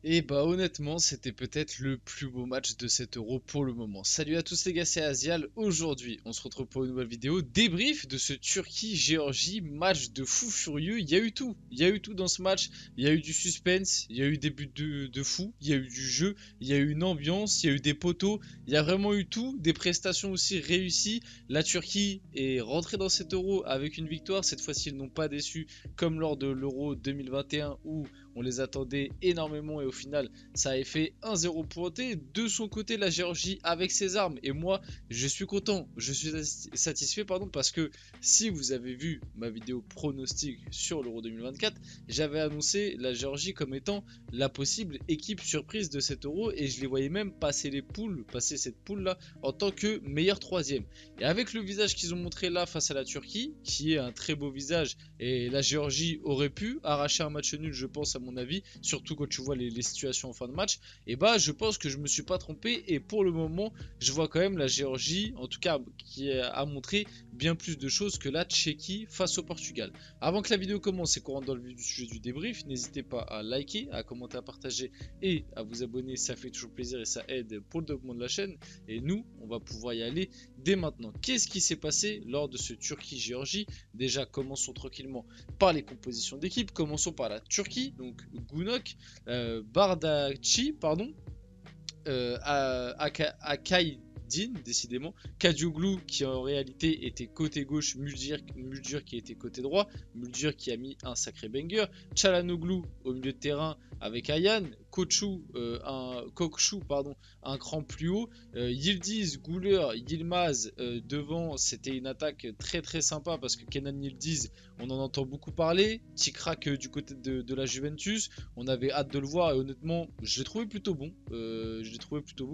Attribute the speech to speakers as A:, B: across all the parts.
A: Et bah honnêtement, c'était peut-être le plus beau match de cet Euro pour le moment. Salut à tous les gars, c'est Azial. Aujourd'hui, on se retrouve pour une nouvelle vidéo débrief de ce Turquie-Géorgie, match de fou furieux. Il y a eu tout. Il y a eu tout dans ce match. Il y a eu du suspense, il y a eu des buts de fou, il y a eu du jeu, il y a eu une ambiance, il y a eu des poteaux. Il y a vraiment eu tout, des prestations aussi réussies. La Turquie est rentrée dans cet Euro avec une victoire. Cette fois-ci, ils n'ont pas déçu comme lors de l'Euro 2021 où on les attendait énormément et au final ça avait fait 1-0 pour ôter. De son côté la Géorgie avec ses armes et moi je suis content, je suis satisfait parce que si vous avez vu ma vidéo pronostic sur l'Euro 2024, j'avais annoncé la Géorgie comme étant la possible équipe surprise de cet Euro et je les voyais même passer cette poule là en tant que meilleur troisième. Et avec le visage qu'ils ont montré là face à la Turquie, qui est un très beau visage, et la Géorgie aurait pu arracher un match nul, je pense, à mon avis, surtout quand tu vois les situations en fin de match, et bah je pense que je me suis pas trompé, et pour le moment, je vois quand même la Géorgie, en tout cas, qui a montré bien plus de choses que la Tchéquie face au Portugal. Avant que la vidéo commence et qu'on rentre dans le vif du sujet du débrief, n'hésitez pas à liker, à commenter, à partager et à vous abonner, ça fait toujours plaisir et ça aide pour le développement de la chaîne. Et nous, on va pouvoir y aller dès maintenant. Qu'est-ce qui s'est passé lors de ce Turquie-Géorgie? Déjà, commençons tranquillement par les compositions d'équipe. Commençons par la Turquie, donc Gunok, Bardakci, pardon, Akaydin, décidément, Kadioglu qui en réalité était côté gauche, Muldur qui était côté droit, Muldur qui a mis un sacré banger, Çalhanoğlu au milieu de terrain avec Ayhan, Kokchu, un cran plus haut, Yildiz, Güler, Yilmaz devant, c'était une attaque très très sympa parce que Kenan Yildiz, on en entend beaucoup parler, petit crack du côté de la Juventus, on avait hâte de le voir et honnêtement, je l'ai trouvé plutôt bon,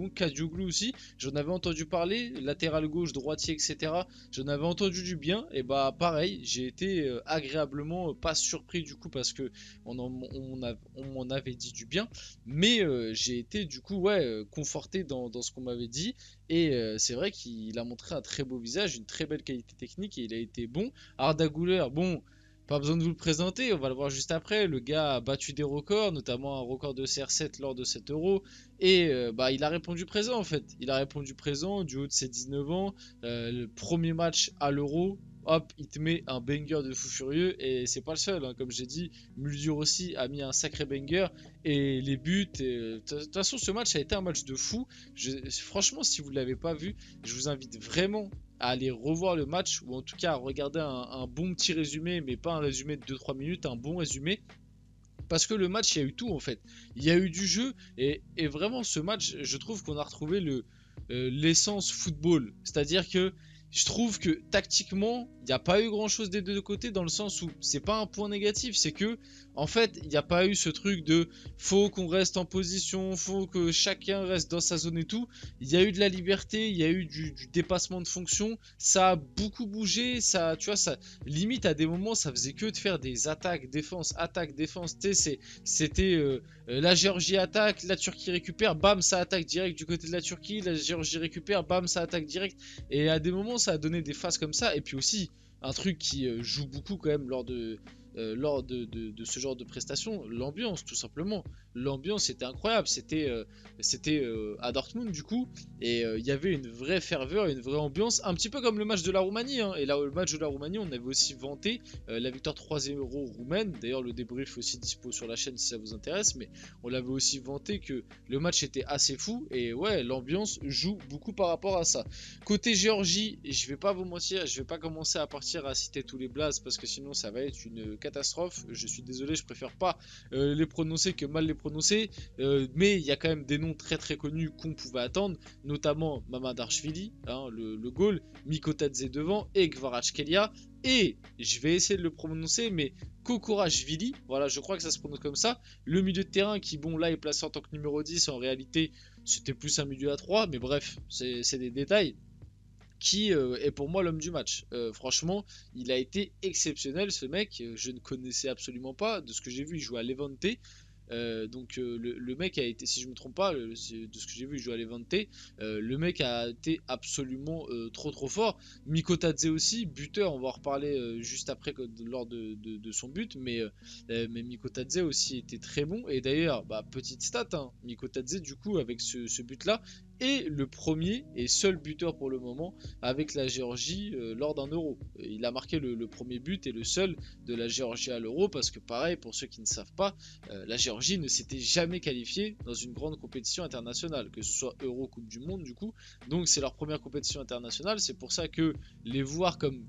A: Kadioglu aussi, j'en avais entendu parler, latéral gauche, droitier, etc. J'en avais entendu du bien, et bah pareil, j'ai été agréablement pas surpris du coup parce que on m'en avait dit du bien, mais j'ai été du coup conforté dans ce qu'on m'avait dit, et c'est vrai qu'il a montré un très beau visage, une très belle qualité technique, et il a été bon. Arda Güler, bon, pas besoin de vous le présenter, on va le voir juste après. Le gars a battu des records, notamment un record de CR7 lors de cet Euro. Et bah, il a répondu présent en fait. Il a répondu présent du haut de ses 19 ans. Le premier match à l'Euro, hop, il te met un banger de fou furieux. Et c'est pas le seul, hein. Comme j'ai dit, Muldur aussi a mis un sacré banger. Et les buts. De toute façon, ce match a été un match de fou. Franchement, si vous ne l'avez pas vu, je vous invite vraiment à aller revoir le match ou en tout cas à regarder un bon petit résumé, mais pas un résumé de 2-3 minutes, un bon résumé. Parce que le match, il y a eu tout en fait. Il y a eu du jeu et vraiment ce match, je trouve qu'on a retrouvé l'essence football. C'est-à-dire que je trouve que tactiquement, il n'y a pas eu grand-chose des deux côtés dans le sens où c'est pas un point négatif, c'est que en fait, il n'y a pas eu ce truc de faut qu'on reste en position, faut que chacun reste dans sa zone et tout. Il y a eu de la liberté, il y a eu du dépassement de fonction, ça a beaucoup bougé, ça, tu vois, ça limite à des moments, ça faisait que de faire des attaques, défense, attaque, défense. Tu sais, c'était la Géorgie attaque, la Turquie récupère, bam, ça attaque direct du côté de la Turquie, la Géorgie récupère, bam, ça attaque direct. Et à des moments, ça a donné des phases comme ça. Et puis aussi, un truc qui joue beaucoup quand même lors de ce genre de prestation, l'ambiance tout simplement. L'ambiance était incroyable, c'était à Dortmund du coup, et il y avait une vraie ferveur, une vraie ambiance, un petit peu comme le match de la Roumanie, hein. Et là, le match de la Roumanie, on avait aussi vanté la victoire 3-0 roumaine, d'ailleurs le débrief aussi dispo sur la chaîne si ça vous intéresse, mais on l'avait aussi vanté que le match était assez fou, et ouais, l'ambiance joue beaucoup par rapport à ça. Côté Géorgie, je vais pas vous mentir, je vais pas commencer à partir à citer tous les blazes parce que sinon ça va être une catastrophe. Je suis désolé, je préfère pas les prononcer que mal les prononcer. Mais il y a quand même des noms très très connus qu'on pouvait attendre, notamment Mamadashvili, hein, le goal, Mikotadze devant et Kvaratskhelia. Et je vais essayer de le prononcer, mais Kokorashvili, voilà, je crois que ça se prononce comme ça. Le milieu de terrain qui, bon, là est placé en tant que numéro 10, en réalité c'était plus un milieu à 3, mais bref, c'est des détails qui est pour moi l'homme du match. Franchement, il a été exceptionnel ce mec. Je ne connaissais absolument pas. De ce que j'ai vu, il jouait à Levante. Le mec a été, si je me trompe pas, de ce que j'ai vu, il joue à Levante. Le mec a été absolument trop fort. Mikotadze aussi, buteur, on va en reparler juste après lors de son but, mais Mikotadze aussi était très bon. Et d'ailleurs, bah, petite stat, hein, Mikotadze du coup avec ce but-là est le premier et seul buteur pour le moment avec la Géorgie lors d'un Euro. Il a marqué le premier but et le seul de la Géorgie à l'Euro parce que pareil, pour ceux qui ne savent pas, la Géorgie ne s'était jamais qualifiée dans une grande compétition internationale, que ce soit Euro, Coupe du Monde du coup. Donc c'est leur première compétition internationale, c'est pour ça que les voir comme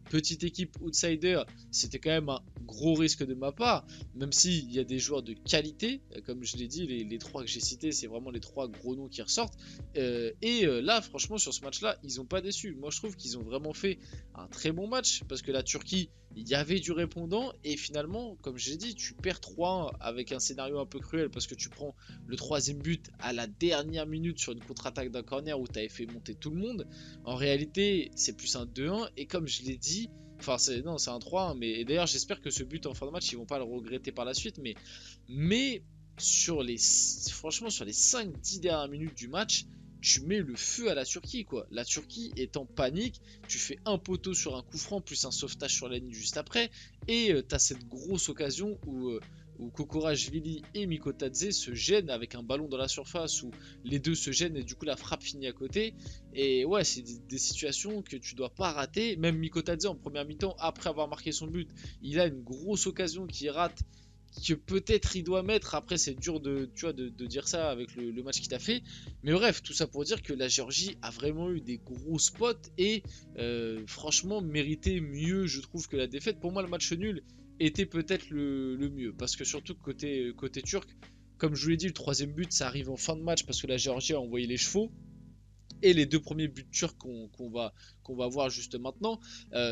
A: petite équipe outsider, c'était quand même un gros risque de ma part, même s'il y a des joueurs de qualité, comme je l'ai dit, les trois que j'ai cités, c'est vraiment les trois gros noms qui ressortent. Là, franchement, sur ce match-là, ils n'ont pas déçu. Moi, je trouve qu'ils ont vraiment fait un très bon match, parce que la Turquie, il y avait du répondant, et finalement, comme je l'ai dit, tu perds 3-1 avec un scénario un peu cruel, parce que tu prends le troisième but à la dernière minute sur une contre-attaque d'un corner où tu avais fait monter tout le monde. En réalité, c'est plus un 2-1, et comme je l'ai dit, enfin, c'est un 3-1, mais d'ailleurs, j'espère que ce but en fin de match, ils vont pas le regretter par la suite. Mais franchement, sur les 5-10 dernières minutes du match, tu mets le feu à la Turquie, quoi. La Turquie est en panique, tu fais un poteau sur un coup franc, plus un sauvetage sur la ligne juste après, et tu as cette grosse occasion où Kokorashvili et Mikotadze se gênent avec un ballon dans la surface, où les deux se gênent et du coup la frappe finit à côté. Et ouais, c'est des situations que tu dois pas rater. Même Mikotadze en première mi-temps, après avoir marqué son but, il a une grosse occasion qu'il rate, que peut-être il doit mettre. Après, c'est dur de dire ça avec le match qu'il a fait. Mais bref, tout ça pour dire que la Géorgie a vraiment eu des gros spots et franchement méritait mieux, je trouve, que la défaite. Pour moi, le match nul était peut-être le mieux. Parce que surtout côté turc, comme je vous l'ai dit, le troisième but, ça arrive en fin de match parce que la Géorgie a envoyé les chevaux. Et les deux premiers buts turcs qu'on va voir juste maintenant,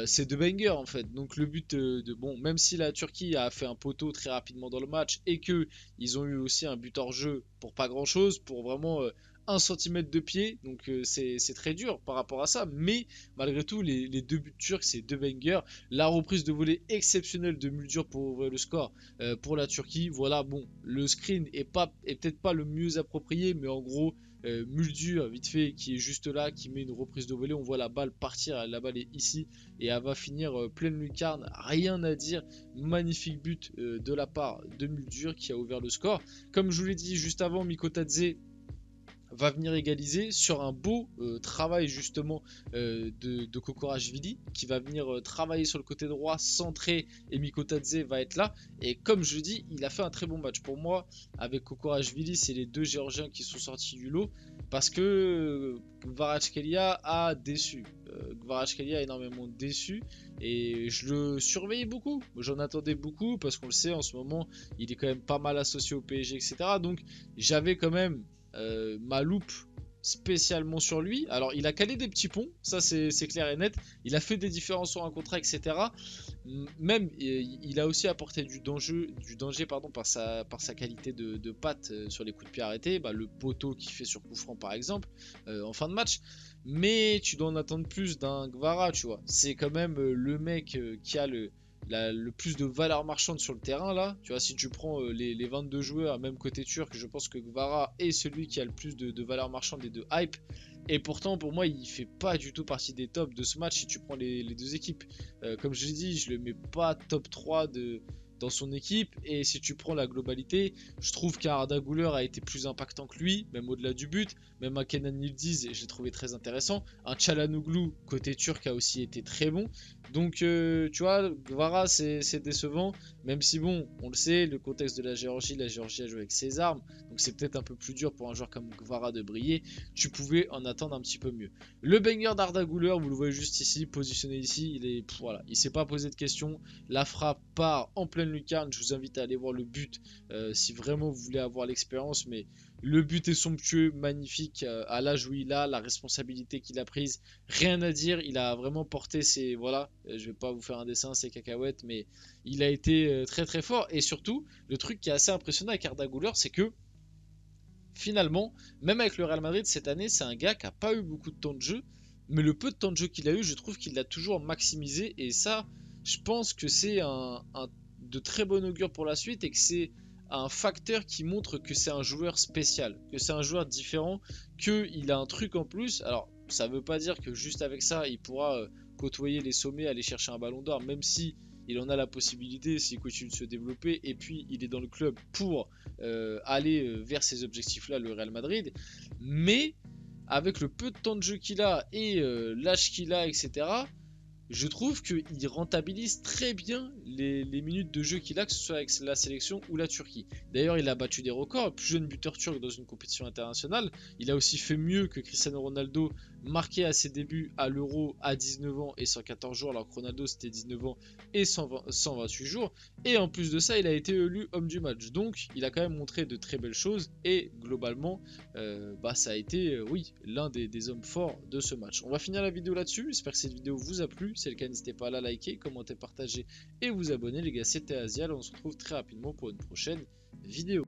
A: c'est de bangers en fait. Donc le but bon, même si la Turquie a fait un poteau très rapidement dans le match et que ils ont eu aussi un but hors jeu pour pas grand chose, pour vraiment 1 cm de pied, donc c'est très dur par rapport à ça, mais malgré tout les deux buts turcs c'est deux bangers. La reprise de volée exceptionnelle de Muldur pour ouvrir le score pour la Turquie. Voilà, bon, le screen est peut-être pas le mieux approprié, mais en gros Muldur vite fait qui est juste là, qui met une reprise de volée, on voit la balle partir, la balle est ici et elle va finir pleine lucarne, rien à dire. Magnifique but de la part de Muldur qui a ouvert le score. Comme je vous l'ai dit juste avant, Mikotadze va venir égaliser sur un beau travail justement de Kokorashvili qui va venir travailler sur le côté droit, centré, et Mikotadze va être là. Et comme je dis, il a fait un très bon match. Pour moi, avec Kokorashvili, c'est les deux Géorgiens qui sont sortis du lot parce que Kvaratskhelia a déçu. Kvaratskhelia a énormément déçu et je le surveillais beaucoup. J'en attendais beaucoup parce qu'on le sait, en ce moment, il est quand même pas mal associé au PSG, etc. Donc j'avais quand même ma loupe spécialement sur lui. Alors il a calé des petits ponts, ça c'est clair et net. Il a fait des différences sur un contrat, etc. Même il a aussi apporté du danger pardon, par sa qualité de patte sur les coups de pied arrêtés. Bah, le poteau qu'il fait sur coup franc par exemple en fin de match. Mais tu dois en attendre plus d'un Gvara, tu vois. C'est quand même le mec qui a le plus de valeur marchande sur le terrain là. Tu vois, si tu prends les 22 joueurs, même côté turc, je pense que Gvara est celui qui a le plus de valeur marchande et de hype. Et pourtant, pour moi, il fait pas du tout partie des tops de ce match si tu prends les deux équipes. Comme je l'ai dit, je le mets pas top 3 dans son équipe. Et si tu prends la globalité, je trouve qu'Arda Güler a été plus impactant que lui, même au-delà du but. Même un Kenan Yildiz, je l'ai trouvé très intéressant. Un Çalhanoğlu côté turc a aussi été très bon. Donc tu vois, Gvara c'est décevant, même si bon, on le sait, le contexte de la Géorgie a joué avec ses armes, donc c'est peut-être un peu plus dur pour un joueur comme Gvara de briller. Tu pouvais en attendre un petit peu mieux. Le banger d'Arda Güler, vous le voyez juste ici, positionné ici, voilà, il s'est pas posé de questions. La frappe part en pleine lucarne. Je vous invite à aller voir le but si vraiment vous voulez avoir l'expérience, mais le but est somptueux, magnifique, à l'âge où il a, la responsabilité qu'il a prise, rien à dire, il a vraiment porté ses... Voilà, je vais pas vous faire un dessin, c'est cacahuètes, mais il a été très très fort. Et surtout, le truc qui est assez impressionnant avec Arda Güler, c'est que finalement, même avec le Real Madrid cette année, c'est un gars qui a pas eu beaucoup de temps de jeu, mais le peu de temps de jeu qu'il a eu, je trouve qu'il l'a toujours maximisé, et ça, je pense que c'est de très bon augure pour la suite, et que c'est a un facteur qui montre que c'est un joueur spécial, que c'est un joueur différent, qu'il a un truc en plus. Alors, ça veut pas dire que juste avec ça, il pourra côtoyer les sommets, aller chercher un ballon d'or, même si il en a la possibilité s'il continue de se développer, et puis il est dans le club pour aller vers ces objectifs-là, le Real Madrid. Mais avec le peu de temps de jeu qu'il a et l'âge qu'il a, etc., je trouve qu'il rentabilise très bien les minutes de jeu qu'il a, que ce soit avec la sélection ou la Turquie. D'ailleurs, il a battu des records, plus jeune buteur turc dans une compétition internationale. Il a aussi fait mieux que Cristiano Ronaldo, marqué à ses débuts à l'Euro à 19 ans et 114 jours, alors que Ronaldo c'était 19 ans et 128 jours. Et en plus de ça, il a été élu homme du match. Donc, il a quand même montré de très belles choses et globalement, ça a été, oui, l'un des hommes forts de ce match. On va finir la vidéo là-dessus. J'espère que cette vidéo vous a plu. Si c'est le cas, n'hésitez pas à la liker, commenter, partager et vous abonner. Les gars, c'était Asial. On se retrouve très rapidement pour une prochaine vidéo.